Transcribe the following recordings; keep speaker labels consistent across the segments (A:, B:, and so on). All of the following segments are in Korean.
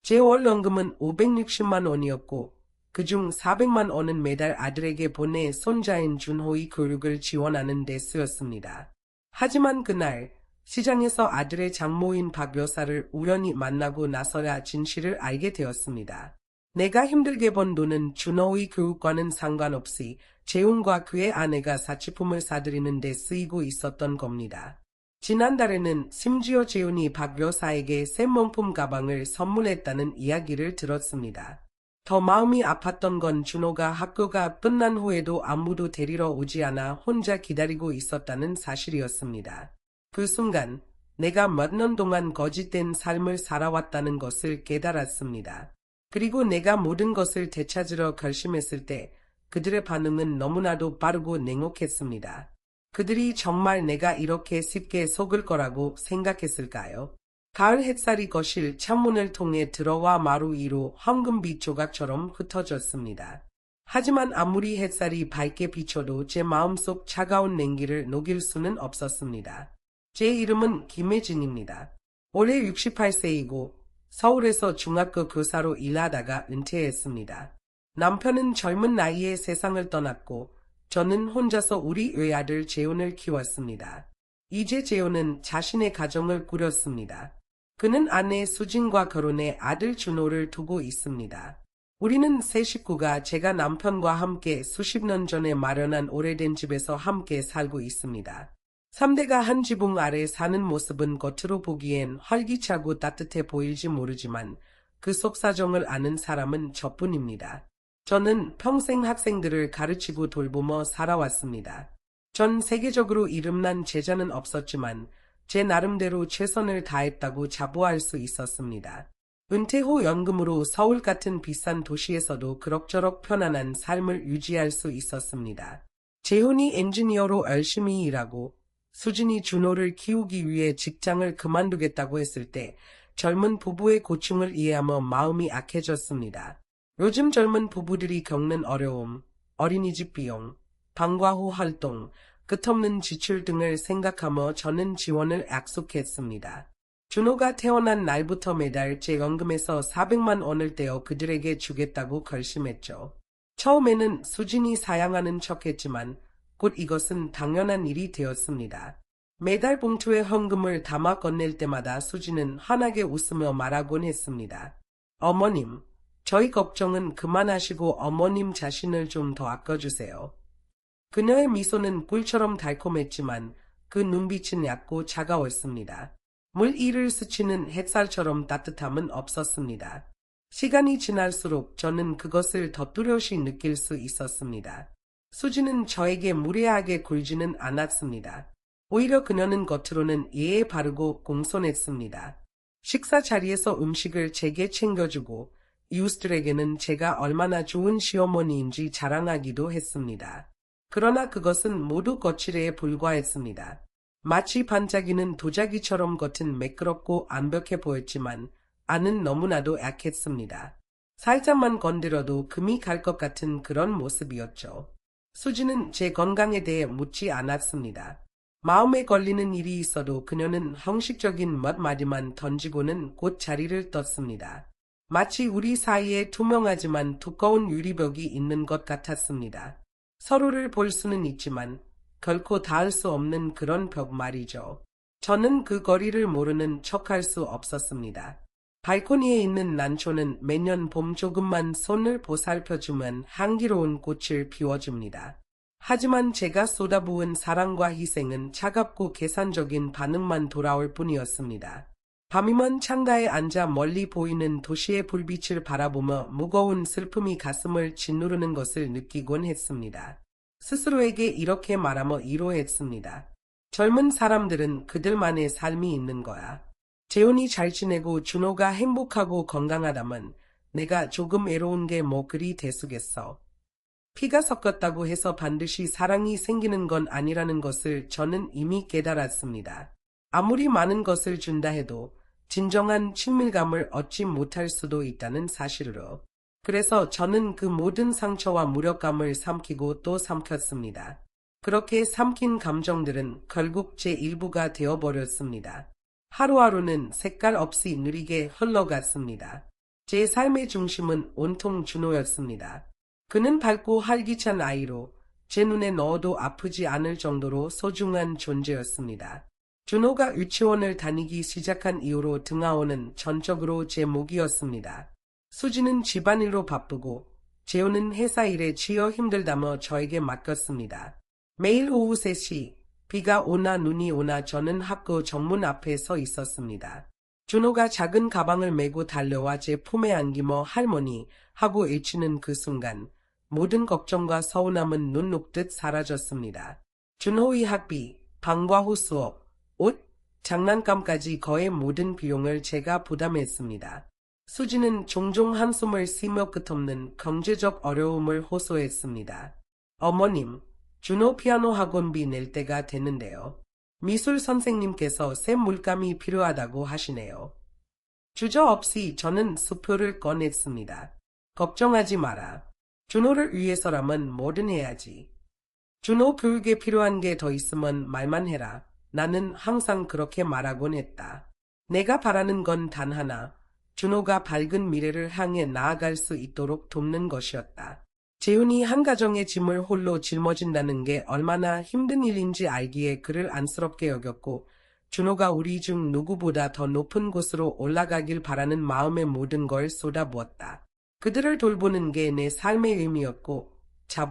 A: 제 월연금은 560만 원이었고 그중 400만 원은 매달 아들에게 보내 손자인 준호의 교육을 지원하는 데 쓰였습니다. 하지만 그날 시장에서 아들의 장모인 박 여사를 우연히 만나고 나서야 진실을 알게 되었습니다. 내가 힘들게 번 돈은 준호의 교육과는 상관없이 재훈과 그의 아내가 사치품을 사들이는 데 쓰이고 있었던 겁니다. 지난달에는 심지어 재훈이 박 여사에게 새 명품 가방을 선물했다는 이야기를 들었습니다. 더 마음이 아팠던 건 준호가 학교가 끝난 후에도 아무도 데리러 오지 않아 혼자 기다리고 있었다는 사실이었습니다. 그 순간 내가 몇 년 동안 거짓된 삶을 살아왔다는 것을 깨달았습니다. 그리고 내가 모든 것을 되찾으려 결심했을 때 그들의 반응은 너무나도 빠르고 냉혹했습니다. 그들이 정말 내가 이렇게 쉽게 속을 거라고 생각했을까요? 가을 햇살이 거실 창문을 통해 들어와 마루 위로 황금빛 조각처럼 흩어졌습니다. 하지만 아무리 햇살이 밝게 비춰도 제 마음속 차가운 냉기를 녹일 수는 없었습니다. 제 이름은 김혜진입니다. 올해 68세이고 서울에서 중학교 교사로 일하다가 은퇴했습니다. 남편은 젊은 나이에 세상을 떠났고 저는 혼자서 우리 외아들 재훈을 키웠습니다. 이제 재훈은 자신의 가정을 꾸렸습니다. 그는 아내 수진과 결혼해 아들 준호를 두고 있습니다. 우리는 세 식구가 제가 남편과 함께 수십 년 전에 마련한 오래된 집에서 함께 살고 있습니다. 3대가 한 지붕 아래 사는 모습은 겉으로 보기엔 활기차고 따뜻해 보일지 모르지만 그 속 사정을 아는 사람은 저뿐입니다. 저는 평생 학생들을 가르치고 돌보며 살아왔습니다. 전 세계적으로 이름난 제자는 없었지만 제 나름대로 최선을 다했다고 자부할 수 있었습니다. 은퇴 후 연금으로 서울 같은 비싼 도시에서도 그럭저럭 편안한 삶을 유지할 수 있었습니다. 재훈이 엔지니어로 열심히 일하고 수진이 준호를 키우기 위해 직장을 그만두겠다고 했을 때 젊은 부부의 고충을 이해하며 마음이 악해졌습니다. 요즘 젊은 부부들이 겪는 어려움, 어린이집 비용, 방과 후 활동, 끝없는 지출 등을 생각하며 저는 지원을 약속했습니다. 준호가 태어난 날부터 매달 제 연금에서 400만 원을 떼어 그들에게 주겠다고 결심했죠. 처음에는 수진이 사양하는 척했지만 곧 이것은 당연한 일이 되었습니다. 매달 봉투에 헌금을 담아 건넬 때마다 수진은 환하게 웃으며 말하곤 했습니다. 어머님, 저희 걱정은 그만하시고 어머님 자신을 좀 더 아껴주세요. 그녀의 미소는 꿀처럼 달콤했지만 그 눈빛은 얕고 차가웠습니다. 물 위를 스치는 햇살처럼 따뜻함은 없었습니다. 시간이 지날수록 저는 그것을 더 뚜렷이 느낄 수 있었습니다. 수지는 저에게 무례하게 굴지는 않았습니다. 오히려 그녀는 겉으로는 예의 바르고 공손했습니다. 식사 자리에서 음식을 제게 챙겨주고 이웃들에게는 제가 얼마나 좋은 시어머니인지 자랑하기도 했습니다. 그러나 그것은 모두 거칠애에 불과했습니다. 마치 반짝이는 도자기처럼 겉은 매끄럽고 완벽해 보였지만 안은 너무나도 약했습니다. 살짝만 건드려도 금이 갈 것 같은 그런 모습이었죠. 수지는 제 건강에 대해 묻지 않았습니다. 마음에 걸리는 일이 있어도 그녀는 형식적인 몇 마디만 던지고는 곧 자리를 떴습니다. 마치 우리 사이에 투명하지만 두꺼운 유리벽이 있는 것 같았습니다. 서로를 볼 수는 있지만 결코 닿을 수 없는 그런 벽 말이죠. 저는 그 거리를 모르는 척할 수 없었습니다. 발코니에 있는 난초는 매년 봄 조금만 손을 보살펴주면 향기로운 꽃을 피워줍니다. 하지만 제가 쏟아부은 사랑과 희생은 차갑고 계산적인 반응만 돌아올 뿐이었습니다. 밤이면 창가에 앉아 멀리 보이는 도시의 불빛을 바라보며 무거운 슬픔이 가슴을 짓누르는 것을 느끼곤 했습니다. 스스로에게 이렇게 말하며 위로했습니다. 젊은 사람들은 그들만의 삶이 있는 거야. 재훈이 잘 지내고 준호가 행복하고 건강하다면 내가 조금 외로운 게 뭐 그리 대수겠어. 피가 섞였다고 해서 반드시 사랑이 생기는 건 아니라는 것을 저는 이미 깨달았습니다. 아무리 많은 것을 준다 해도 진정한 친밀감을 얻지 못할 수도 있다는 사실으로. 그래서 저는 그 모든 상처와 무력감을 삼키고 또 삼켰습니다. 그렇게 삼킨 감정들은 결국 제 일부가 되어버렸습니다. 하루하루는 색깔 없이 느리게 흘러갔습니다. 제 삶의 중심은 온통 준호였습니다. 그는 밝고 활기찬 아이로 제 눈에 넣어도 아프지 않을 정도로 소중한 존재였습니다. 준호가 유치원을 다니기 시작한 이후로 등하원은 전적으로 제 몫이었습니다. 수지는 집안일로 바쁘고 재호는 회사 일에 치여 힘들다며 저에게 맡겼습니다. 매일 오후 3시 비가 오나 눈이 오나 저는 학교 정문 앞에 서 있었습니다. 준호가 작은 가방을 메고 달려와 제 품에 안기며 할머니 하고 외치는 그 순간 모든 걱정과 서운함은 눈 녹듯 사라졌습니다. 준호의 학비, 방과 후 수업, 옷, 장난감까지 거의 모든 비용을 제가 부담했습니다. 수지는 종종 한숨을 쉬며 끝없는 경제적 어려움을 호소했습니다. 어머님, 준호 피아노 학원비 낼 때가 됐는데요. 미술 선생님께서 새 물감이 필요하다고 하시네요. 주저없이 저는 수표를 꺼냈습니다. 걱정하지 마라. 준호를 위해서라면 뭐든 해야지. 준호 교육에 필요한 게 더 있으면 말만 해라. 나는 항상 그렇게 말하곤 했다. 내가 바라는 건 단 하나. 준호가 밝은 미래를 향해 나아갈 수 있도록 돕는 것이었다. 재훈이 한 가정의 짐을 홀로 짊어진다는 게 얼마나 힘든 일인지 알기에 그를 안쓰럽게 여겼고 준호가 우리 중 누구보다 더 높은 곳으로 올라가길 바라는 마음의 모든 걸 쏟아부었다. 그들을 돌보는 게 내 삶의 의미였고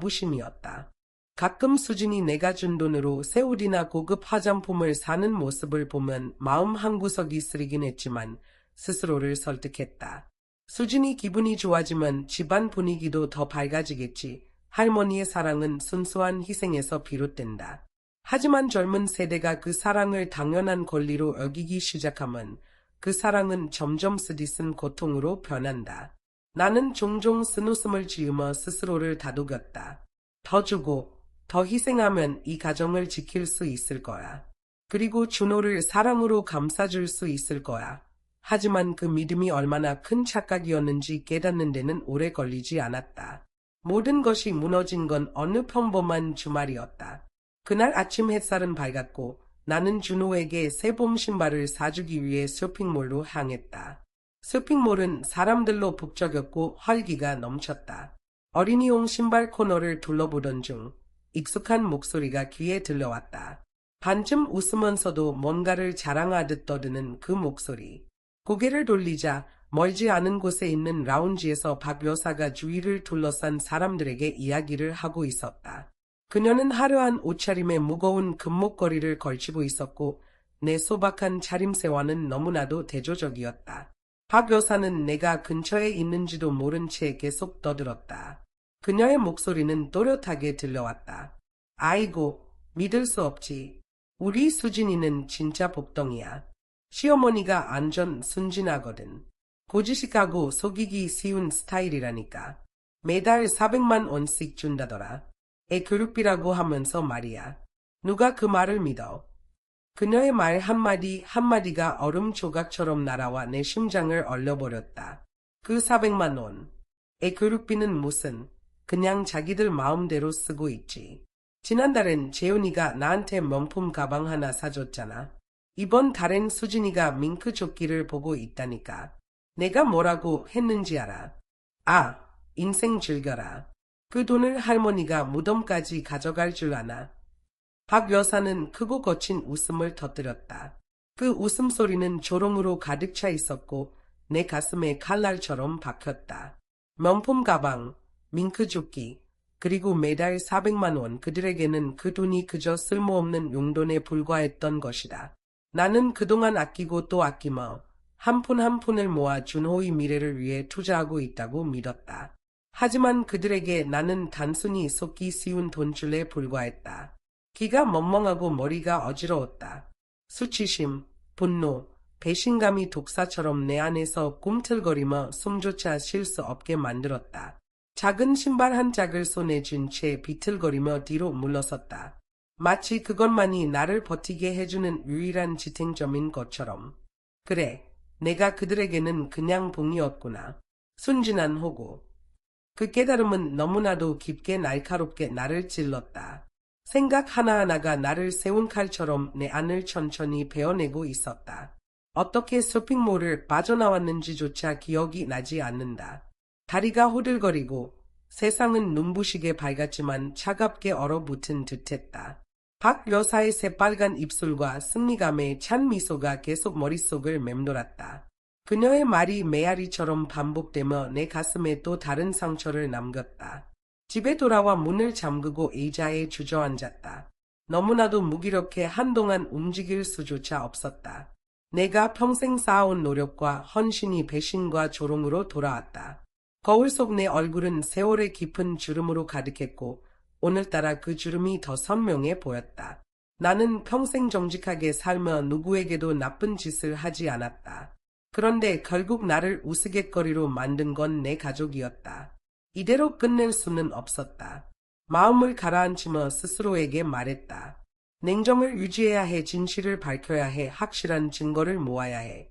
A: 자부심이었다. 가끔 수진이 내가 준 돈으로 새 옷이나 고급 화장품을 사는 모습을 보면 마음 한구석이 쓰리긴 했지만 스스로를 설득했다. 수진이 기분이 좋아지면 집안 분위기도 더 밝아지겠지. 할머니의 사랑은 순수한 희생에서 비롯된다. 하지만 젊은 세대가 그 사랑을 당연한 권리로 여기기 시작하면 그 사랑은 점점 쓰디쓴 고통으로 변한다. 나는 종종 쓴웃음을 지으며 스스로를 다독였다. 더 주고 더 희생하면 이 가정을 지킬 수 있을 거야. 그리고 준호를 사랑으로 감싸줄 수 있을 거야. 하지만 그 믿음이 얼마나 큰 착각이었는지 깨닫는 데는 오래 걸리지 않았다. 모든 것이 무너진 건 어느 평범한 주말이었다. 그날 아침 햇살은 밝았고 나는 준호에게 새 봄 신발을 사주기 위해 쇼핑몰로 향했다. 쇼핑몰은 사람들로 북적였고 활기가 넘쳤다. 어린이용 신발 코너를 둘러보던 중 익숙한 목소리가 귀에 들려왔다. 반쯤 웃으면서도 뭔가를 자랑하듯 떠드는 그 목소리. 고개를 돌리자 멀지 않은 곳에 있는 라운지에서 박 여사가 주위를 둘러싼 사람들에게 이야기를 하고 있었다. 그녀는 화려한 옷차림에 무거운 금목걸이를 걸치고 있었고 내 소박한 차림새와는 너무나도 대조적이었다. 박 여사는 내가 근처에 있는지도 모른 채 계속 떠들었다. 그녀의 목소리는 또렷하게 들려왔다. 아이고, 믿을 수 없지. 우리 수진이는 진짜 복덩이야. 시어머니가 안전 순진하거든. 고지식하고 속이기 쉬운 스타일이라니까. 매달 400만 원씩 준다더라. 애 교육비라고 하면서 말이야. 누가 그 말을 믿어? 그녀의 말 한마디 한마디가 얼음 조각처럼 날아와 내 심장을 얼려버렸다. 그 400만 원. 애 교육비는 무슨, 그냥 자기들 마음대로 쓰고 있지. 지난달엔 재훈이가 나한테 명품 가방 하나 사줬잖아. 이번 달엔 수진이가 밍크 조끼를 보고 있다니까. 내가 뭐라고 했는지 알아? 아, 인생 즐겨라. 그 돈을 할머니가 무덤까지 가져갈 줄 아나? 박 여사는 크고 거친 웃음을 터뜨렸다. 그 웃음소리는 조롱으로 가득 차 있었고 내 가슴에 칼날처럼 박혔다. 명품 가방, 밍크 조끼, 그리고 매달 400만 원, 그들에게는 그 돈이 그저 쓸모없는 용돈에 불과했던 것이다. 나는 그동안 아끼고 또 아끼며 한 푼 한 푼을 모아 준호의 미래를 위해 투자하고 있다고 믿었다. 하지만 그들에게 나는 단순히 속기 쉬운 돈줄에 불과했다. 귀가 멍멍하고 머리가 어지러웠다. 수치심, 분노, 배신감이 독사처럼 내 안에서 꿈틀거리며 숨조차 쉴 수 없게 만들었다. 작은 신발 한 짝을 손에 쥔 채 비틀거리며 뒤로 물러섰다. 마치 그것만이 나를 버티게 해주는 유일한 지탱점인 것처럼. 그래, 내가 그들에게는 그냥 봉이었구나. 순진한 호구. 그 깨달음은 너무나도 깊게 날카롭게 나를 찔렀다. 생각 하나하나가 나를 세운 칼처럼 내 안을 천천히 베어내고 있었다. 어떻게 쇼핑몰을 빠져나왔는지조차 기억이 나지 않는다. 다리가 호들거리고 세상은 눈부시게 밝았지만 차갑게 얼어붙은 듯했다. 박 여사의 새빨간 입술과 승리감에 찬 미소가 계속 머릿속을 맴돌았다. 그녀의 말이 메아리처럼 반복되며 내 가슴에 또 다른 상처를 남겼다. 집에 돌아와 문을 잠그고 의자에 주저앉았다. 너무나도 무기력해 한동안 움직일 수조차 없었다. 내가 평생 쌓아온 노력과 헌신이 배신과 조롱으로 돌아왔다. 거울 속 내 얼굴은 세월의 깊은 주름으로 가득했고 오늘따라 그 주름이 더 선명해 보였다. 나는 평생 정직하게 살며 누구에게도 나쁜 짓을 하지 않았다. 그런데 결국 나를 우스갯거리로 만든 건 내 가족이었다. 이대로 끝낼 수는 없었다. 마음을 가라앉히며 스스로에게 말했다. 냉정을 유지해야 해. 진실을 밝혀야 해. 확실한 증거를 모아야 해.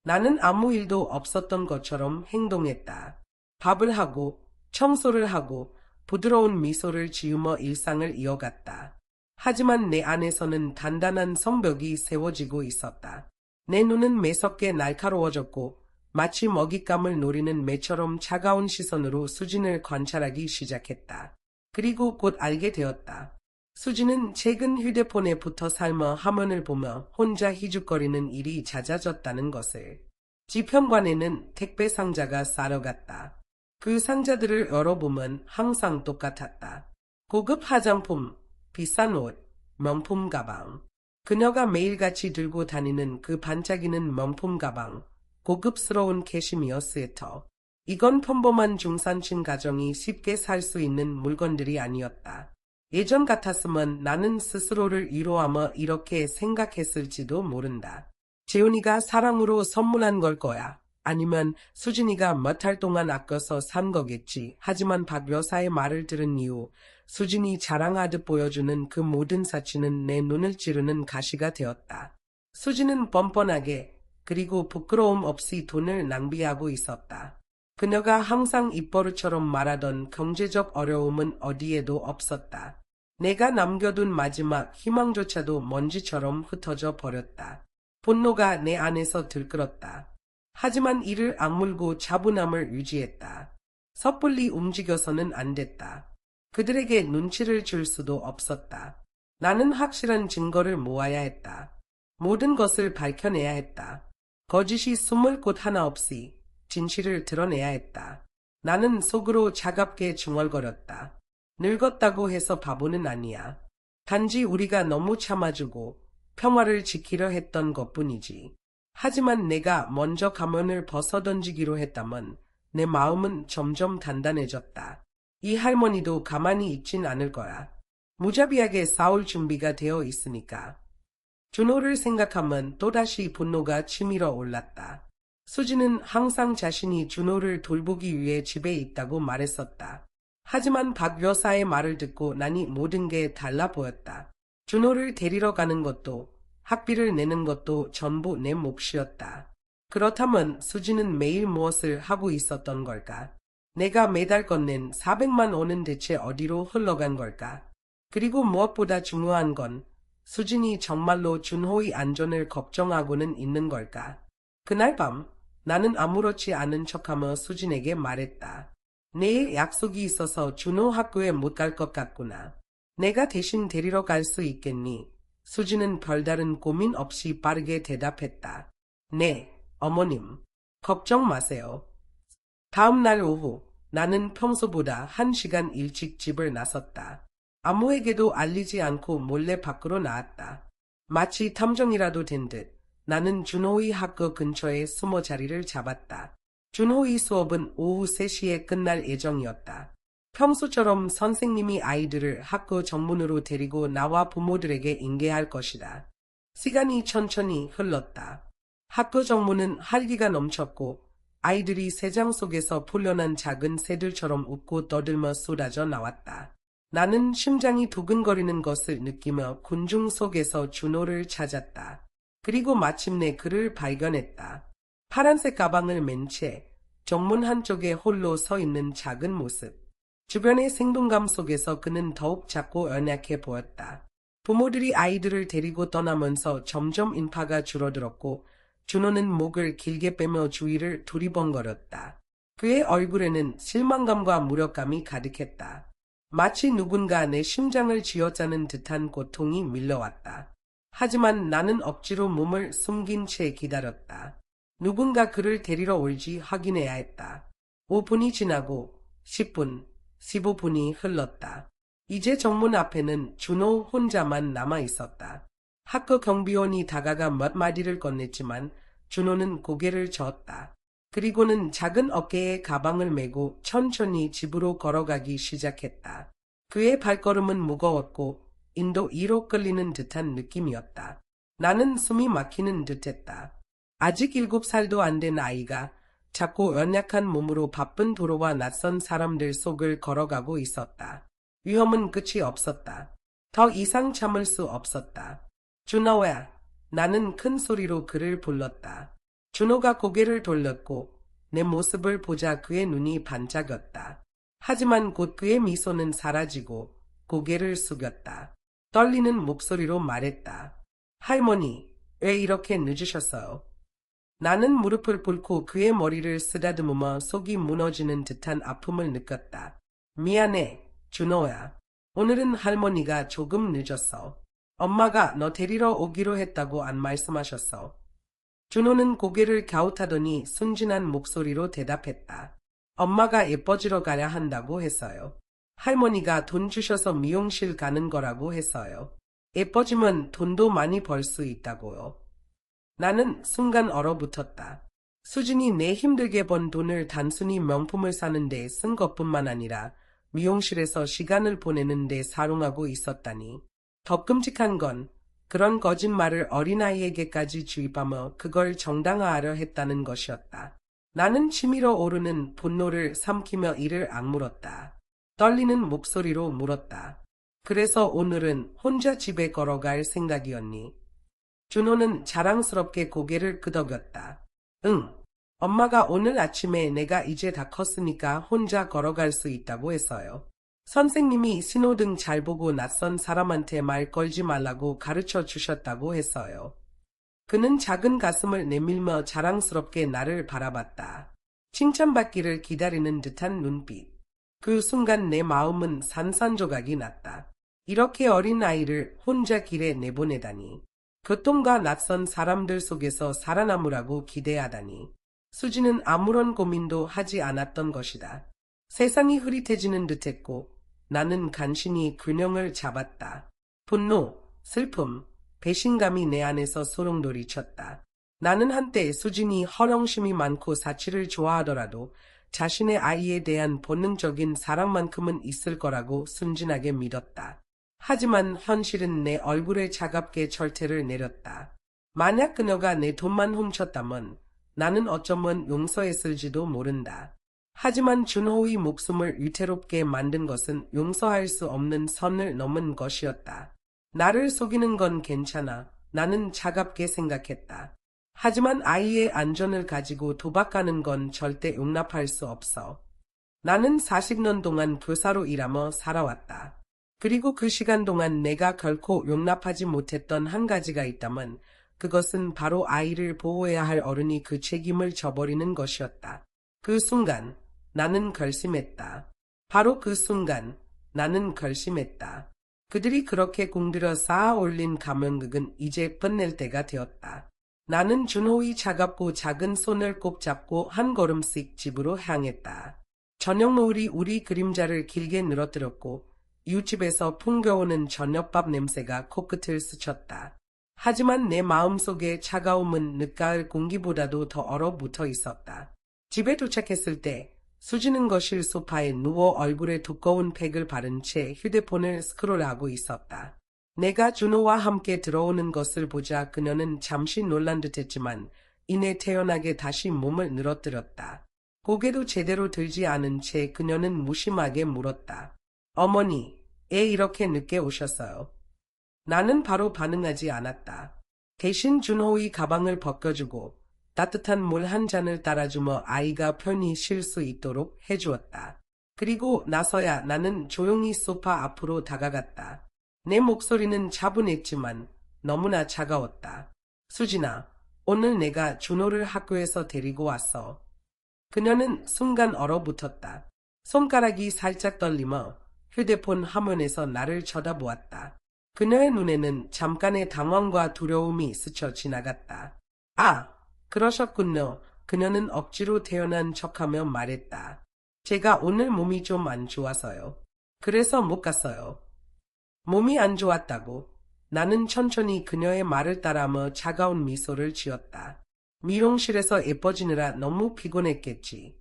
A: 나는 아무 일도 없었던 것처럼 행동했다. 밥을 하고 청소를 하고 부드러운 미소를 지으며 일상을 이어갔다. 하지만 내 안에서는 단단한 성벽이 세워지고 있었다. 내 눈은 매섭게 날카로워졌고 마치 먹잇감을 노리는 매처럼 차가운 시선으로 수진을 관찰하기 시작했다. 그리고 곧 알게 되었다. 수진은 최근 휴대폰에 붙어 삶아 화면을 보며 혼자 희죽거리는 일이 잦아졌다는 것을. 집 현관에는 택배 상자가 쌓여갔다. 그 상자들을 열어보면 항상 똑같았다. 고급 화장품, 비싼 옷, 명품 가방. 그녀가 매일같이 들고 다니는 그 반짝이는 명품 가방, 고급스러운 캐시미어 스웨터. 이건 평범한 중산층 가정이 쉽게 살 수 있는 물건들이 아니었다. 예전 같았으면 나는 스스로를 위로하며 이렇게 생각했을지도 모른다. 재훈이가 사랑으로 선물한 걸 거야. 아니면 수진이가 몇 달 동안 아껴서 산 거겠지. 하지만 박 여사의 말을 들은 이후 수진이 자랑하듯 보여주는 그 모든 사치는 내 눈을 찌르는 가시가 되었다. 수진은 뻔뻔하게 그리고 부끄러움 없이 돈을 낭비하고 있었다. 그녀가 항상 입버릇처럼 말하던 경제적 어려움은 어디에도 없었다. 내가 남겨둔 마지막 희망조차도 먼지처럼 흩어져 버렸다. 분노가 내 안에서 들끓었다. 하지만 이를 악물고 차분함을 유지했다. 섣불리 움직여서는 안 됐다. 그들에게 눈치를 줄 수도 없었다. 나는 확실한 증거를 모아야 했다. 모든 것을 밝혀내야 했다. 거짓이 숨을 곳 하나 없이 진실을 드러내야 했다. 나는 속으로 차갑게 중얼거렸다. 늙었다고 해서 바보는 아니야. 단지 우리가 너무 참아주고 평화를 지키려 했던 것뿐이지. 하지만 내가 먼저 가면을 벗어던지기로 했다면 내 마음은 점점 단단해졌다. 이 할머니도 가만히 있진 않을 거야. 무자비하게 싸울 준비가 되어 있으니까. 준호를 생각하면 또다시 분노가 치밀어 올랐다. 수지는 항상 자신이 준호를 돌보기 위해 집에 있다고 말했었다. 하지만 박 여사의 말을 듣고 나니 모든 게 달라 보였다. 준호를 데리러 가는 것도 학비를 내는 것도 전부 내 몫이었다. 그렇다면 수지는 매일 무엇을 하고 있었던 걸까? 내가 매달 건넨 400만 원은 대체 어디로 흘러간 걸까? 그리고 무엇보다 중요한 건 수진이 정말로 준호의 안전을 걱정하고는 있는 걸까? 그날 밤 나는 아무렇지 않은 척하며 수진에게 말했다. 내일 약속이 있어서 준호 학교에 못 갈 것 같구나. 내가 대신 데리러 갈 수 있겠니? 수진은 별다른 고민 없이 빠르게 대답했다. 네, 어머님. 걱정 마세요. 다음 날 오후 나는 평소보다 1시간 일찍 집을 나섰다. 아무에게도 알리지 않고 몰래 밖으로 나왔다. 마치 탐정이라도 된 듯 나는 준호의 학교 근처에 숨어 자리를 잡았다. 준호의 수업은 오후 3시에 끝날 예정이었다. 평소처럼 선생님이 아이들을 학교 정문으로 데리고 나와 부모들에게 인계할 것이다. 시간이 천천히 흘렀다. 학교 정문은 활기가 넘쳤고 아이들이 새장 속에서 풀려난 작은 새들처럼 웃고 떠들며 쏟아져 나왔다. 나는 심장이 두근거리는 것을 느끼며 군중 속에서 준호를 찾았다. 그리고 마침내 그를 발견했다. 파란색 가방을 맨 채 정문 한쪽에 홀로 서 있는 작은 모습. 주변의 생동감 속에서 그는 더욱 작고 연약해 보였다. 부모들이 아이들을 데리고 떠나면서 점점 인파가 줄어들었고 준호는 목을 길게 빼며 주위를 두리번거렸다. 그의 얼굴에는 실망감과 무력감이 가득했다. 마치 누군가 내 심장을 쥐어짜는 듯한 고통이 밀려왔다. 하지만 나는 억지로 몸을 숨긴 채 기다렸다. 누군가 그를 데리러 올지 확인해야 했다. 5분이 지나고 10분, 15분이 흘렀다. 이제 정문 앞에는 준호 혼자만 남아 있었다. 학교 경비원이 다가가 몇 마디를 건넸지만 준호는 고개를 저었다. 그리고는 작은 어깨에 가방을 메고 천천히 집으로 걸어가기 시작했다. 그의 발걸음은 무거웠고 인도 2로 끌리는 듯한 느낌이었다. 나는 숨이 막히는 듯했다. 아직 7살도 안 된 아이가 작고 연약한 몸으로 바쁜 도로와 낯선 사람들 속을 걸어가고 있었다. 위험은 끝이 없었다. 더 이상 참을 수 없었다. 준호야, 나는 큰 소리로 그를 불렀다. 준호가 고개를 돌렸고 내 모습을 보자 그의 눈이 반짝였다. 하지만 곧 그의 미소는 사라지고 고개를 숙였다. 떨리는 목소리로 말했다. 할머니, 왜 이렇게 늦으셨어요? 나는 무릎을 꿇고 그의 머리를 쓰다듬으며 속이 무너지는 듯한 아픔을 느꼈다. 미안해, 준호야. 오늘은 할머니가 조금 늦었어. 엄마가 너 데리러 오기로 했다고 안 말씀하셨어. 준호는 고개를 갸웃하더니 순진한 목소리로 대답했다. 엄마가 예뻐지러 가야 한다고 했어요. 할머니가 돈 주셔서 미용실 가는 거라고 했어요. 예뻐지면 돈도 많이 벌 수 있다고요. 나는 순간 얼어붙었다. 수진이 내 힘들게 번 돈을 단순히 명품을 사는 데 쓴 것뿐만 아니라 미용실에서 시간을 보내는 데 사용하고 있었다니. 더 끔찍한 건 그런 거짓말을 어린아이에게까지 주입하며 그걸 정당화하려 했다는 것이었다. 나는 치밀어 오르는 분노를 삼키며 이를 악물었다. 떨리는 목소리로 물었다. 그래서 오늘은 혼자 집에 걸어갈 생각이었니? 준호는 자랑스럽게 고개를 끄덕였다. 응. 엄마가 오늘 아침에 내가 이제 다 컸으니까 혼자 걸어갈 수 있다고 했어요. 선생님이 신호등 잘 보고 낯선 사람한테 말 걸지 말라고 가르쳐 주셨다고 했어요. 그는 작은 가슴을 내밀며 자랑스럽게 나를 바라봤다. 칭찬받기를 기다리는 듯한 눈빛. 그 순간 내 마음은 산산조각이 났다. 이렇게 어린 아이를 혼자 길에 내보내다니. 교통과 낯선 사람들 속에서 살아남으라고 기대하다니. 수지는 아무런 고민도 하지 않았던 것이다. 세상이 흐릿해지는 듯했고 나는 간신히 균형을 잡았다. 분노, 슬픔, 배신감이 내 안에서 소용돌이 쳤다. 나는 한때 수진이 허영심이 많고 사치를 좋아하더라도 자신의 아이에 대한 본능적인 사랑만큼은 있을 거라고 순진하게 믿었다. 하지만 현실은 내 얼굴에 차갑게 절퇴를 내렸다. 만약 그녀가 내 돈만 훔쳤다면 나는 어쩌면 용서했을지도 모른다. 하지만 준호의 목숨을 위태롭게 만든 것은 용서할 수 없는 선을 넘은 것이었다. 나를 속이는 건 괜찮아. 나는 차갑게 생각했다. 하지만 아이의 안전을 가지고 도박하는 건 절대 용납할 수 없어. 나는 40년 동안 교사로 일하며 살아왔다. 그리고 그 시간 동안 내가 결코 용납하지 못했던 한 가지가 있다면 그것은 바로 아이를 보호해야 할 어른이 그 책임을 져버리는 것이었다. 그 순간 나는 결심했다. 바로 그 순간 나는 결심했다. 그들이 그렇게 공들여 쌓아 올린 가면극은 이제 끝낼 때가 되었다. 나는 준호의 차갑고 작은 손을 꼭 잡고 한 걸음씩 집으로 향했다. 저녁 노을이 우리 그림자를 길게 늘어뜨렸고 이웃집에서 풍겨오는 저녁밥 냄새가 코끝을 스쳤다. 하지만 내 마음속의 차가움은 늦가을 공기보다도 더 얼어붙어 있었다. 집에 도착했을 때 수지는 거실 소파에 누워 얼굴에 두꺼운 팩을 바른 채 휴대폰을 스크롤하고 있었다. 내가 준호와 함께 들어오는 것을 보자 그녀는 잠시 놀란 듯했지만 이내 태연하게 다시 몸을 늘어뜨렸다. 고개도 제대로 들지 않은 채 그녀는 무심하게 물었다. 어머니, 애 이렇게 늦게 오셨어요? 나는 바로 반응하지 않았다. 대신 준호의 가방을 벗겨주고 따뜻한 물 한 잔을 따라주며 아이가 편히 쉴 수 있도록 해주었다. 그리고 나서야 나는 조용히 소파 앞으로 다가갔다. 내 목소리는 차분했지만 너무나 차가웠다. 수진아, 오늘 내가 준호를 학교에서 데리고 왔어. 그녀는 순간 얼어붙었다. 손가락이 살짝 떨리며 휴대폰 화면에서 나를 쳐다보았다. 그녀의 눈에는 잠깐의 당황과 두려움이 스쳐 지나갔다. 아, 그러셨군요. 그녀는 억지로 태어난 척하며 말했다. 제가 오늘 몸이 좀 안 좋아서요. 그래서 못 갔어요. 몸이 안 좋았다고. 나는 천천히 그녀의 말을 따라하며 차가운 미소를 지었다. 미용실에서 예뻐지느라 너무 피곤했겠지.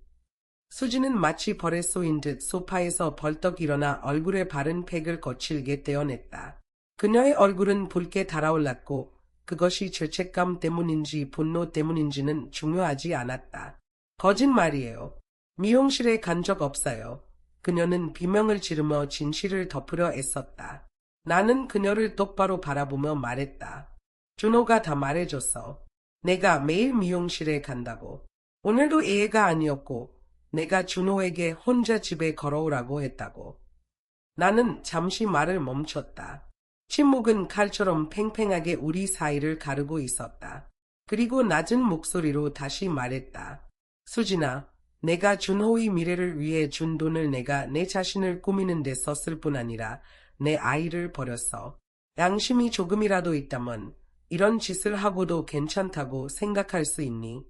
A: 수지는 마치 벌에 쏘인 듯 소파에서 벌떡 일어나 얼굴에 바른 팩을 거칠게 떼어냈다. 그녀의 얼굴은 붉게 달아올랐고 그것이 죄책감 때문인지 분노 때문인지는 중요하지 않았다. 거짓말이에요. 미용실에 간 적 없어요. 그녀는 비명을 지르며 진실을 덮으려 애썼다. 나는 그녀를 똑바로 바라보며 말했다. 준호가 다 말해줬어. 내가 매일 미용실에 간다고. 오늘도 애가 아니었고 내가 준호에게 혼자 집에 걸어오라고 했다고. 나는 잠시 말을 멈췄다. 침묵은 칼처럼 팽팽하게 우리 사이를 가르고 있었다. 그리고 낮은 목소리로 다시 말했다. 수진아, 내가 준호의 미래를 위해 준 돈을 내가 내 자신을 꾸미는 데 썼을 뿐 아니라 내 아이를 버렸어. 양심이 조금이라도 있다면 이런 짓을 하고도 괜찮다고 생각할 수 있니?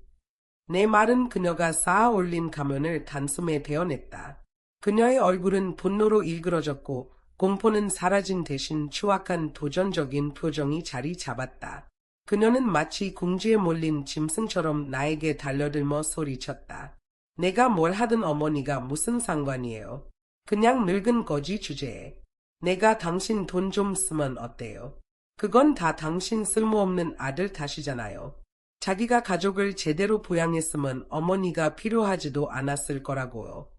A: 내 말은 그녀가 쌓아 올린 가면을 단숨에 베어냈다. 그녀의 얼굴은 분노로 일그러졌고 공포는 사라진 대신 추악한 도전적인 표정이 자리 잡았다. 그녀는 마치 궁지에 몰린 짐승처럼 나에게 달려들며 소리쳤다. 내가 뭘 하든 어머니가 무슨 상관이에요. 그냥 늙은 거지 주제에. 내가 당신 돈 좀 쓰면 어때요? 그건 다 당신 쓸모없는 아들 탓이잖아요. 자기가 가족을 제대로 부양했으면 어머니가 필요하지도 않았을 거라고요.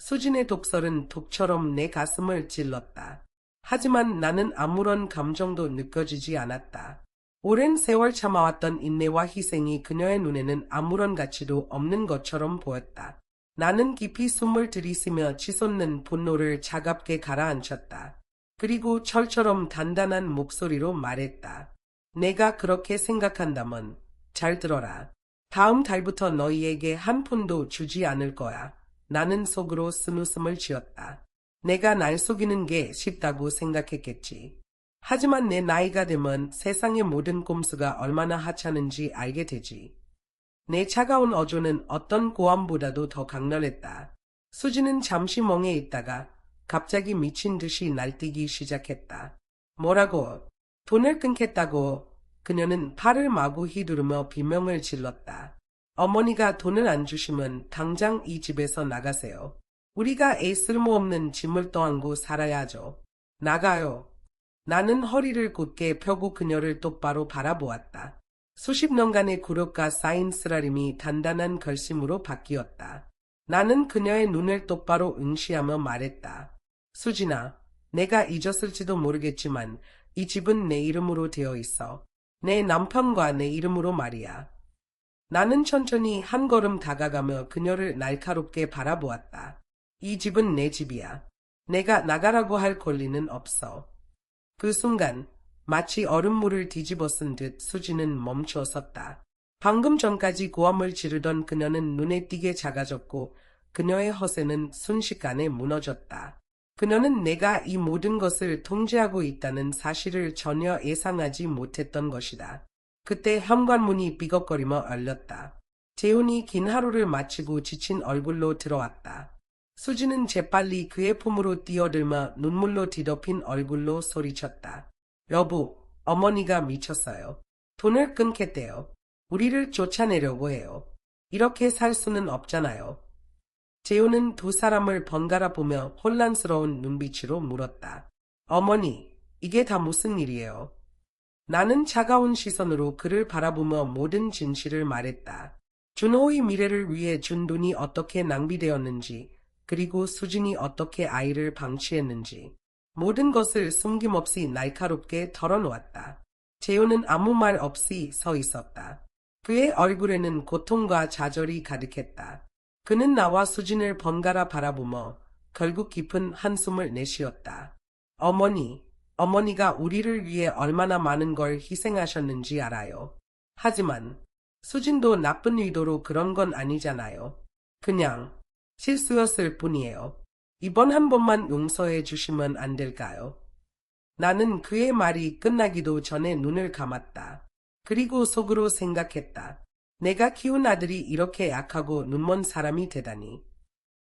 A: 수진의 독설은 독처럼 내 가슴을 찔렀다. 하지만 나는 아무런 감정도 느껴지지 않았다. 오랜 세월 참아왔던 인내와 희생이 그녀의 눈에는 아무런 가치도 없는 것처럼 보였다. 나는 깊이 숨을 들이쉬며 치솟는 분노를 차갑게 가라앉혔다. 그리고 철처럼 단단한 목소리로 말했다. 내가 그렇게 생각한다면 잘 들어라. 다음 달부터 너희에게 한 푼도 주지 않을 거야. 나는 속으로 쓴웃음을 지었다. 내가 날 속이는 게 쉽다고 생각했겠지. 하지만 내 나이가 되면 세상의 모든 꼼수가 얼마나 하찮은지 알게 되지. 내 차가운 어조는 어떤 고함보다도 더 강렬했다. 수지는 잠시 멍해 있다가 갑자기 미친 듯이 날뛰기 시작했다. 뭐라고? 돈을 끊겠다고? 그녀는 팔을 마구 휘두르며 비명을 질렀다. 어머니가 돈을 안 주시면 당장 이 집에서 나가세요. 우리가 애 쓸모없는 짐을 떠안고 살아야죠. 나가요. 나는 허리를 곧게 펴고 그녀를 똑바로 바라보았다. 수십 년간의 굴욕과 쌓인 쓰라림이 단단한 결심으로 바뀌었다. 나는 그녀의 눈을 똑바로 응시하며 말했다. 수진아, 내가 잊었을지도 모르겠지만 이 집은 내 이름으로 되어 있어. 내 남편과 내 이름으로 말이야. 나는 천천히 한 걸음 다가가며 그녀를 날카롭게 바라보았다. 이 집은 내 집이야. 내가 나가라고 할 권리는 없어. 그 순간 마치 얼음물을 뒤집어 쓴 듯 수지는 멈춰 섰다. 방금 전까지 고함을 지르던 그녀는 눈에 띄게 작아졌고 그녀의 허세는 순식간에 무너졌다. 그녀는 내가 이 모든 것을 통제하고 있다는 사실을 전혀 예상하지 못했던 것이다. 그때 현관문이 삐걱거리며 열렸다. 재훈이 긴 하루를 마치고 지친 얼굴로 들어왔다. 수지는 재빨리 그의 품으로 뛰어들며 눈물로 뒤덮인 얼굴로 소리쳤다. 여보, 어머니가 미쳤어요. 돈을 끊겠대요. 우리를 쫓아내려고 해요. 이렇게 살 수는 없잖아요. 재훈은 두 사람을 번갈아 보며 혼란스러운 눈빛으로 물었다. 어머니, 이게 다 무슨 일이에요? 나는 차가운 시선으로 그를 바라보며 모든 진실을 말했다. 준호의 미래를 위해 준 돈이 어떻게 낭비되었는지, 그리고 수진이 어떻게 아이를 방치했는지, 모든 것을 숨김없이 날카롭게 털어놓았다. 재훈은 아무 말 없이 서 있었다. 그의 얼굴에는 고통과 좌절이 가득했다. 그는 나와 수진을 번갈아 바라보며 결국 깊은 한숨을 내쉬었다. 어머니가 우리를 위해 얼마나 많은 걸 희생하셨는지 알아요. 하지만 수진도 나쁜 의도로 그런 건 아니잖아요. 그냥 실수였을 뿐이에요. 이번 한 번만 용서해 주시면 안 될까요? 나는 그의 말이 끝나기도 전에 눈을 감았다. 그리고 속으로 생각했다. 내가 키운 아들이 이렇게 약하고 눈먼 사람이 되다니.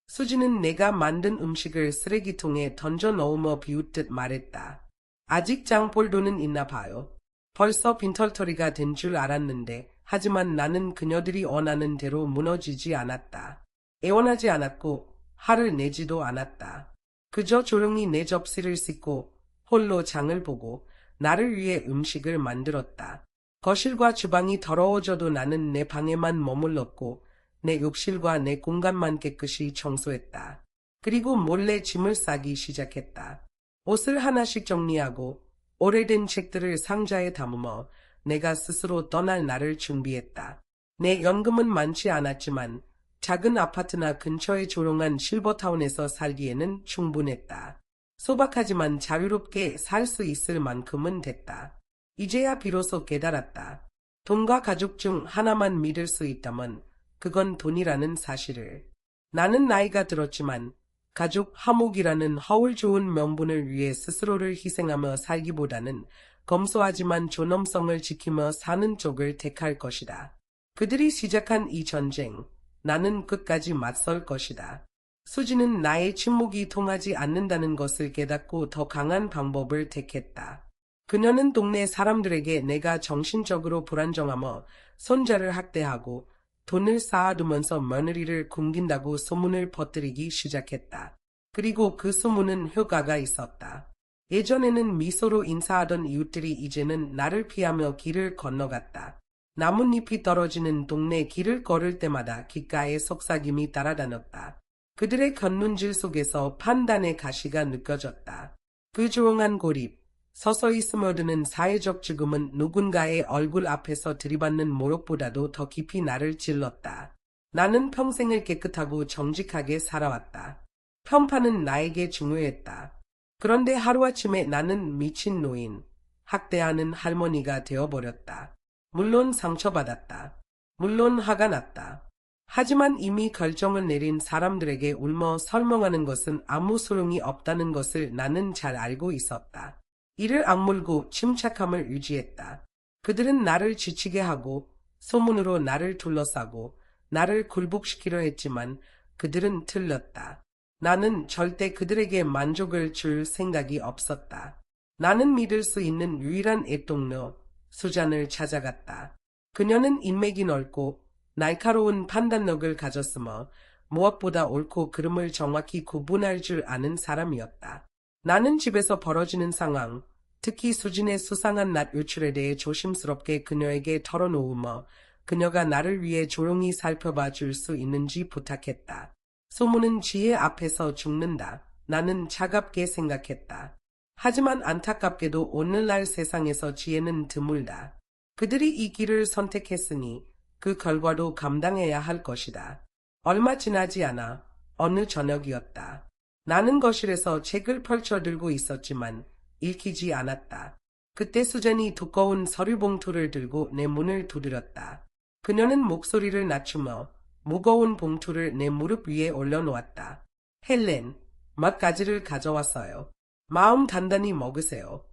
A: 수지는 내가 만든 음식을 쓰레기통에 던져 넣으며 비웃듯 말했다. 아직 장볼도는 있나 봐요. 벌써 빈털터리가 된 줄 알았는데 하지만 나는 그녀들이 원하는 대로 무너지지 않았다. 애원하지 않았고 화를 내지도 않았다. 그저 조용히 내 접시를 씻고 홀로 장을 보고 나를 위해 음식을 만들었다. 거실과 주방이 더러워져도 나는 내 방에만 머물렀고 내 욕실과 내 공간만 깨끗이 청소했다. 그리고 몰래 짐을 싸기 시작했다. 옷을 하나씩 정리하고 오래된 책들을 상자에 담으며 내가 스스로 떠날 날을 준비했다. 내 연금은 많지 않았지만 작은 아파트나 근처의 조용한 실버타운에서 살기에는 충분했다. 소박하지만 자유롭게 살 수 있을 만큼은 됐다. 이제야 비로소 깨달았다. 돈과 가족 중 하나만 믿을 수 있다면 그건 돈이라는 사실을. 나는 나이가 들었지만 가족 화목이라는 허울 좋은 명분을 위해 스스로를 희생하며 살기보다는 검소하지만 존엄성을 지키며 사는 쪽을 택할 것이다. 그들이 시작한 이 전쟁, 나는 끝까지 맞설 것이다. 수지는 나의 침묵이 통하지 않는다는 것을 깨닫고 더 강한 방법을 택했다. 그녀는 동네 사람들에게 내가 정신적으로 불안정하며 손자를 학대하고 돈을 쌓아두면서 며느리를 굶긴다고 소문을 퍼뜨리기 시작했다. 그리고 그 소문은 효과가 있었다. 예전에는 미소로 인사하던 이웃들이 이제는 나를 피하며 길을 건너갔다. 나뭇잎이 떨어지는 동네 길을 걸을 때마다 귓가에 속삭임이 따라다녔다. 그들의 곁눈질 속에서 판단의 가시가 느껴졌다. 그 조용한 고립, 서서히 스며드는 사회적 죽음은 누군가의 얼굴 앞에서 들이받는 모욕보다도 더 깊이 나를 찔렀다. 나는 평생을 깨끗하고 정직하게 살아왔다. 편파는 나에게 중요했다. 그런데 하루아침에 나는 미친 노인, 학대하는 할머니가 되어버렸다. 물론 상처받았다. 물론 화가 났다. 하지만 이미 결정을 내린 사람들에게 울며 설명하는 것은 아무 소용이 없다는 것을 나는 잘 알고 있었다. 이를 악물고 침착함을 유지했다. 그들은 나를 지치게 하고 소문으로 나를 둘러싸고 나를 굴복시키려 했지만 그들은 틀렸다. 나는 절대 그들에게 만족을 줄 생각이 없었다. 나는 믿을 수 있는 유일한 애동료 수잔을 찾아갔다. 그녀는 인맥이 넓고 날카로운 판단력을 가졌으며 무엇보다 옳고 그름을 정확히 구분할 줄 아는 사람이었다. 나는 집에서 벌어지는 상황, 특히 수진의 수상한 낮 유출에 대해 조심스럽게 그녀에게 털어놓으며 그녀가 나를 위해 조용히 살펴봐 줄 수 있는지 부탁했다. 소문은 지혜 앞에서 죽는다. 나는 차갑게 생각했다. 하지만 안타깝게도 오늘날 세상에서 지혜는 드물다. 그들이 이 길을 선택했으니 그 결과도 감당해야 할 것이다. 얼마 지나지 않아 어느 저녁이었다. 나는 거실에서 책을 펼쳐들고 있었지만 읽히지 않았다. 그때 수잔이 두꺼운 서류 봉투를 들고 내 문을 두드렸다. 그녀는 목소리를 낮추며 무거운 봉투를 내 무릎 위에 올려놓았다. 헬렌, 몇 가지를 가져왔어요. 마음 단단히 먹으세요.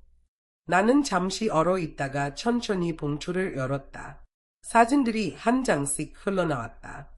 A: 나는 잠시 얼어 있다가 천천히 봉투를 열었다. 사진들이 한 장씩 흘러나왔다.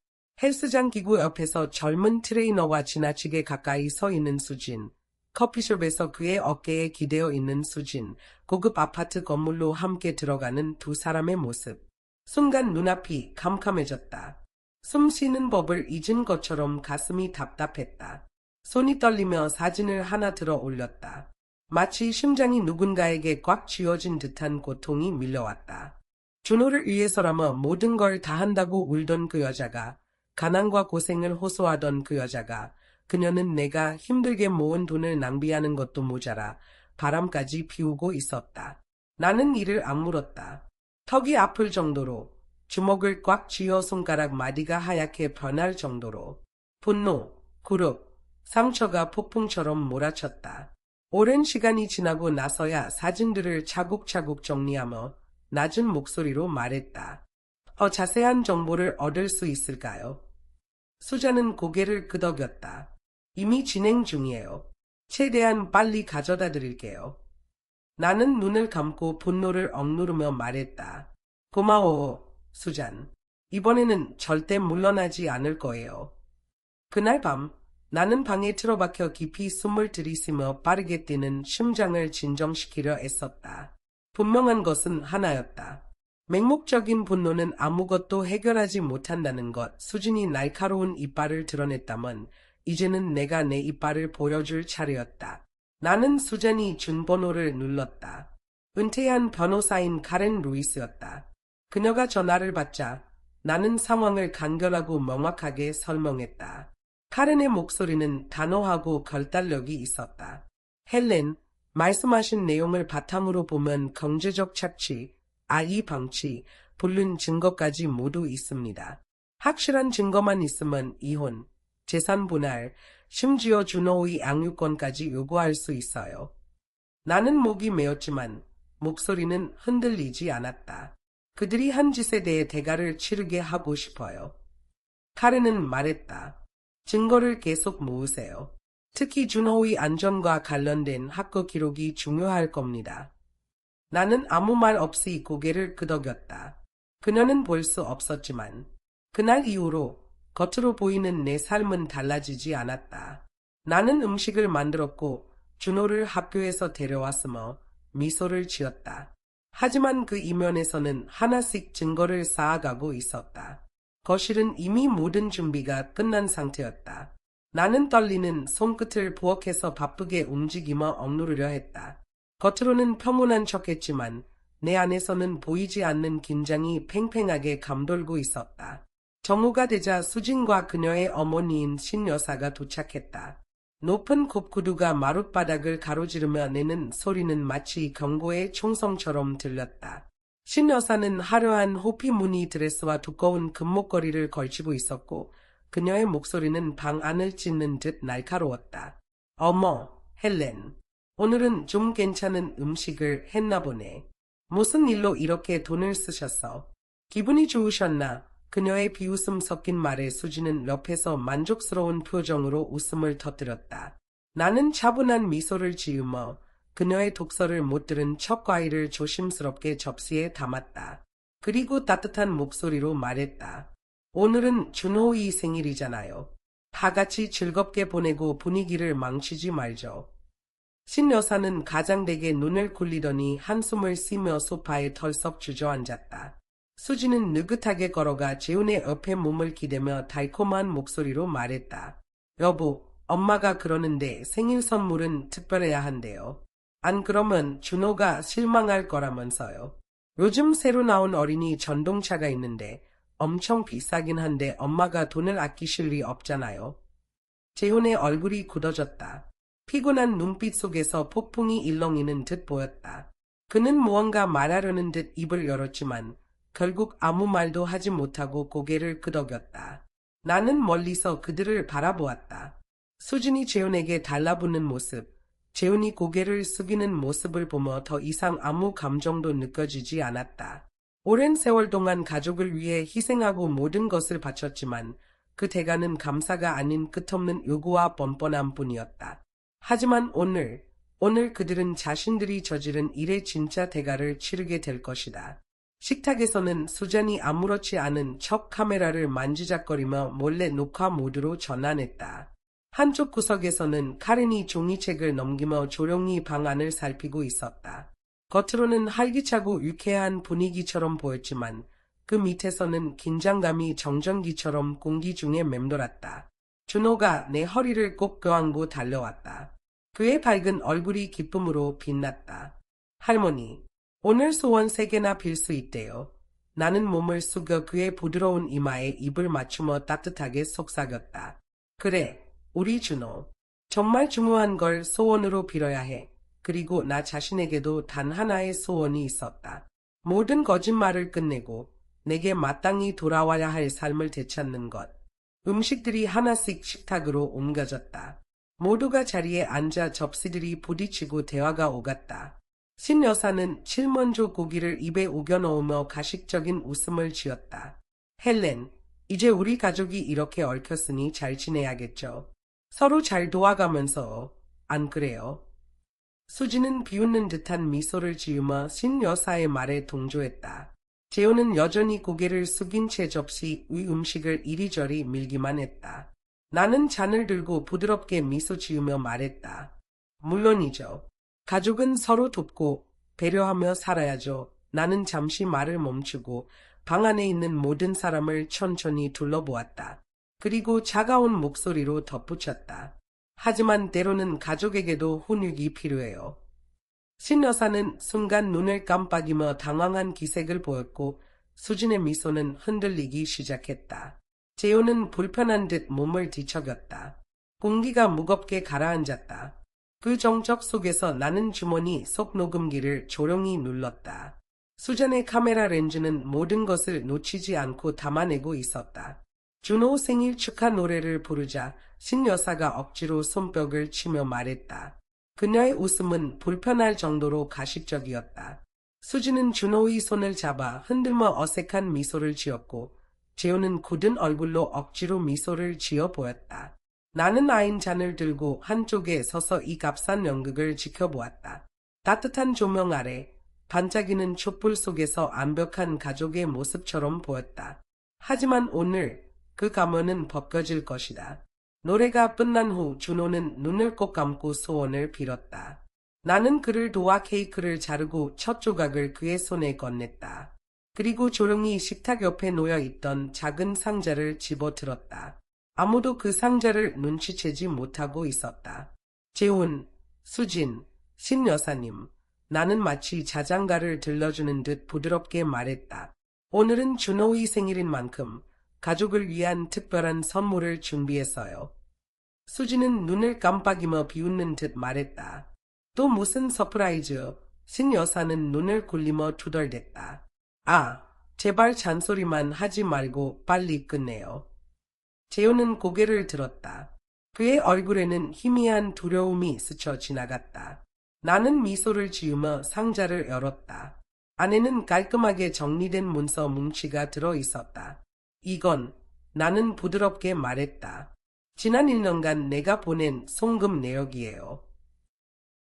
A: 헬스장 기구 옆에서 젊은 트레이너와 지나치게 가까이 서 있는 수진, 커피숍에서 그의 어깨에 기대어 있는 수진, 고급 아파트 건물로 함께 들어가는 두 사람의 모습. 순간 눈앞이 캄캄해졌다. 숨 쉬는 법을 잊은 것처럼 가슴이 답답했다. 손이 떨리며 사진을 하나 들어 올렸다. 마치 심장이 누군가에게 꽉 쥐어진 듯한 고통이 밀려왔다. 준호를 위해서라며 모든 걸 다 한다고 울던 그 여자가, 가난과 고생을 호소하던 그 여자가, 그녀는 내가 힘들게 모은 돈을 낭비하는 것도 모자라 바람까지 피우고 있었다. 나는 이를 악물었다. 턱이 아플 정도로, 주먹을 꽉 쥐어 손가락 마디가 하얗게 변할 정도로. 분노, 굴욕, 상처가 폭풍처럼 몰아쳤다. 오랜 시간이 지나고 나서야 사진들을 차곡차곡 정리하며 낮은 목소리로 말했다. 자세한 정보를 얻을 수 있을까요? 수잔은 고개를 끄덕였다. 이미 진행 중이에요. 최대한 빨리 가져다 드릴게요. 나는 눈을 감고 분노를 억누르며 말했다. 고마워, 수잔. 이번에는 절대 물러나지 않을 거예요. 그날 밤 나는 방에 틀어박혀 깊이 숨을 들이쉬며 빠르게 뛰는 심장을 진정시키려 애썼다. 분명한 것은 하나였다. 맹목적인 분노는 아무것도 해결하지 못한다는 것. 수진이 날카로운 이빨을 드러냈다면 이제는 내가 내 이빨을 보여줄 차례였다. 나는 수잔이 준 번호를 눌렀다. 은퇴한 변호사인 카렌 루이스였다. 그녀가 전화를 받자 나는 상황을 간결하고 명확하게 설명했다. 카렌의 목소리는 단호하고 결단력이 있었다. 헬렌, 말씀하신 내용을 바탕으로 보면 경제적 착취, 아이 방치, 불륜 증거까지 모두 있습니다. 확실한 증거만 있으면 이혼, 재산 분할, 심지어 준호의 양육권까지 요구할 수 있어요. 나는 목이 메었지만 목소리는 흔들리지 않았다. 그들이 한 짓에 대해 대가를 치르게 하고 싶어요. 카렌은 말했다. 증거를 계속 모으세요. 특히 준호의 안전과 관련된 학교 기록이 중요할 겁니다. 나는 아무 말 없이 고개를 끄덕였다. 그녀는 볼 수 없었지만 그날 이후로 겉으로 보이는 내 삶은 달라지지 않았다. 나는 음식을 만들었고 준호를 학교에서 데려왔으며 미소를 지었다. 하지만 그 이면에서는 하나씩 증거를 쌓아가고 있었다. 거실은 이미 모든 준비가 끝난 상태였다. 나는 떨리는 손끝을 부엌에서 바쁘게 움직이며 억누르려 했다. 겉으로는 평온한 척했지만 내 안에서는 보이지 않는 긴장이 팽팽하게 감돌고 있었다. 정오가 되자 수진과 그녀의 어머니인 신 여사가 도착했다. 높은 곱구두가 마룻바닥을 가로지르며 내는 소리는 마치 경고의 총성처럼 들렸다. 신 여사는 화려한 호피 무늬 드레스와 두꺼운 금목걸이를 걸치고 있었고 그녀의 목소리는 방 안을 찢는 듯 날카로웠다. 어머, 헬렌. 오늘은 좀 괜찮은 음식을 했나 보네. 무슨 일로 이렇게 돈을 쓰셨어? 기분이 좋으셨나? 그녀의 비웃음 섞인 말에 수지는 옆에서 만족스러운 표정으로 웃음을 터뜨렸다. 나는 차분한 미소를 지으며 그녀의 독서를 못 들은 첫 과일을 조심스럽게 접시에 담았다. 그리고 따뜻한 목소리로 말했다. 오늘은 준호의 생일이잖아요. 다 같이 즐겁게 보내고 분위기를 망치지 말죠. 신 여사는 가장되게 눈을 굴리더니 한숨을 쉬며 소파에 털썩 주저앉았다. 수지는 느긋하게 걸어가 재훈의 옆에 몸을 기대며 달콤한 목소리로 말했다. 여보, 엄마가 그러는데 생일 선물은 특별해야 한대요. 안 그러면 준호가 실망할 거라면서요. 요즘 새로 나온 어린이 전동차가 있는데 엄청 비싸긴 한데 엄마가 돈을 아끼실 리 없잖아요. 재훈의 얼굴이 굳어졌다. 피곤한 눈빛 속에서 폭풍이 일렁이는 듯 보였다. 그는 무언가 말하려는 듯 입을 열었지만 결국 아무 말도 하지 못하고 고개를 끄덕였다. 나는 멀리서 그들을 바라보았다. 수진이 재훈에게 달라붙는 모습, 재훈이 고개를 숙이는 모습을 보며 더 이상 아무 감정도 느껴지지 않았다. 오랜 세월 동안 가족을 위해 희생하고 모든 것을 바쳤지만 그 대가는 감사가 아닌 끝없는 요구와 뻔뻔함 뿐이었다. 하지만 오늘 그들은 자신들이 저지른 일의 진짜 대가를 치르게 될 것이다. 식탁에서는 수잔이 아무렇지 않은 척 카메라를 만지작거리며 몰래 녹화 모드로 전환했다. 한쪽 구석에서는 카렌이 종이책을 넘기며 조용히 방 안을 살피고 있었다. 겉으로는 활기차고 유쾌한 분위기처럼 보였지만 그 밑에서는 긴장감이 정전기처럼 공기 중에 맴돌았다. 준호가 내 허리를 꼭 껴안고 달려왔다. 그의 밝은 얼굴이 기쁨으로 빛났다. 할머니, 오늘 소원 3개나 빌 수 있대요. 나는 몸을 숙여 그의 부드러운 이마에 입을 맞추며 따뜻하게 속삭였다. 그래, 우리 준호. 정말 중요한 걸 소원으로 빌어야 해. 그리고 나 자신에게도 단 하나의 소원이 있었다. 모든 거짓말을 끝내고 내게 마땅히 돌아와야 할 삶을 되찾는 것. 음식들이 하나씩 식탁으로 옮겨졌다. 모두가 자리에 앉아 접시들이 부딪히고 대화가 오갔다. 신 여사는 칠먼조 고기를 입에 우겨 넣으며 가식적인 웃음을 지었다. 헬렌, 이제 우리 가족이 이렇게 얽혔으니 잘 지내야겠죠. 서로 잘 도와가면서, 안 그래요? 수지는 비웃는 듯한 미소를 지으며 신 여사의 말에 동조했다. 재호는 여전히 고개를 숙인 채 접시 위 음식을 이리저리 밀기만 했다. 나는 잔을 들고 부드럽게 미소 지으며 말했다. 물론이죠. 가족은 서로 돕고 배려하며 살아야죠. 나는 잠시 말을 멈추고 방 안에 있는 모든 사람을 천천히 둘러보았다. 그리고 차가운 목소리로 덧붙였다. 하지만 때로는 가족에게도 훈육이 필요해요. 신 여사는 순간 눈을 깜빡이며 당황한 기색을 보였고 수진의 미소는 흔들리기 시작했다. 재호는 불편한 듯 몸을 뒤척였다. 공기가 무겁게 가라앉았다. 그 정적 속에서 나는 주머니 속 녹음기를 조용히 눌렀다. 수잔의 카메라 렌즈는 모든 것을 놓치지 않고 담아내고 있었다. 준호 생일 축하 노래를 부르자 신 여사가 억지로 손뼉을 치며 말했다. 그녀의 웃음은 불편할 정도로 가식적이었다. 수지는 준호의 손을 잡아 흔들며 어색한 미소를 지었고 재호는 굳은 얼굴로 억지로 미소를 지어 보였다. 나는 아인 잔을 들고 한쪽에 서서 이 값싼 연극을 지켜보았다. 따뜻한 조명 아래 반짝이는 촛불 속에서 완벽한 가족의 모습처럼 보였다. 하지만 오늘 그 가면은 벗겨질 것이다. 노래가 끝난 후 준호는 눈을 꼭 감고 소원을 빌었다. 나는 그를 도와 케이크를 자르고 첫 조각을 그의 손에 건넸다. 그리고 조용히 식탁 옆에 놓여있던 작은 상자를 집어들었다. 아무도 그 상자를 눈치채지 못하고 있었다. 재훈, 수진, 신 여사님, 나는 마치 자장가를 들려주는 듯 부드럽게 말했다. 오늘은 준호의 생일인 만큼 가족을 위한 특별한 선물을 준비했어요. 수지는 눈을 깜빡이며 비웃는 듯 말했다. 또 무슨 서프라이즈? 신 여사는 눈을 굴리며 투덜댔다. 아, 제발 잔소리만 하지 말고 빨리 끝내요. 재호는 고개를 들었다. 그의 얼굴에는 희미한 두려움이 스쳐 지나갔다. 나는 미소를 지으며 상자를 열었다. 안에는 깔끔하게 정리된 문서 뭉치가 들어 있었다. 이건, 나는 부드럽게 말했다. 지난 1년간 내가 보낸 송금 내역이에요.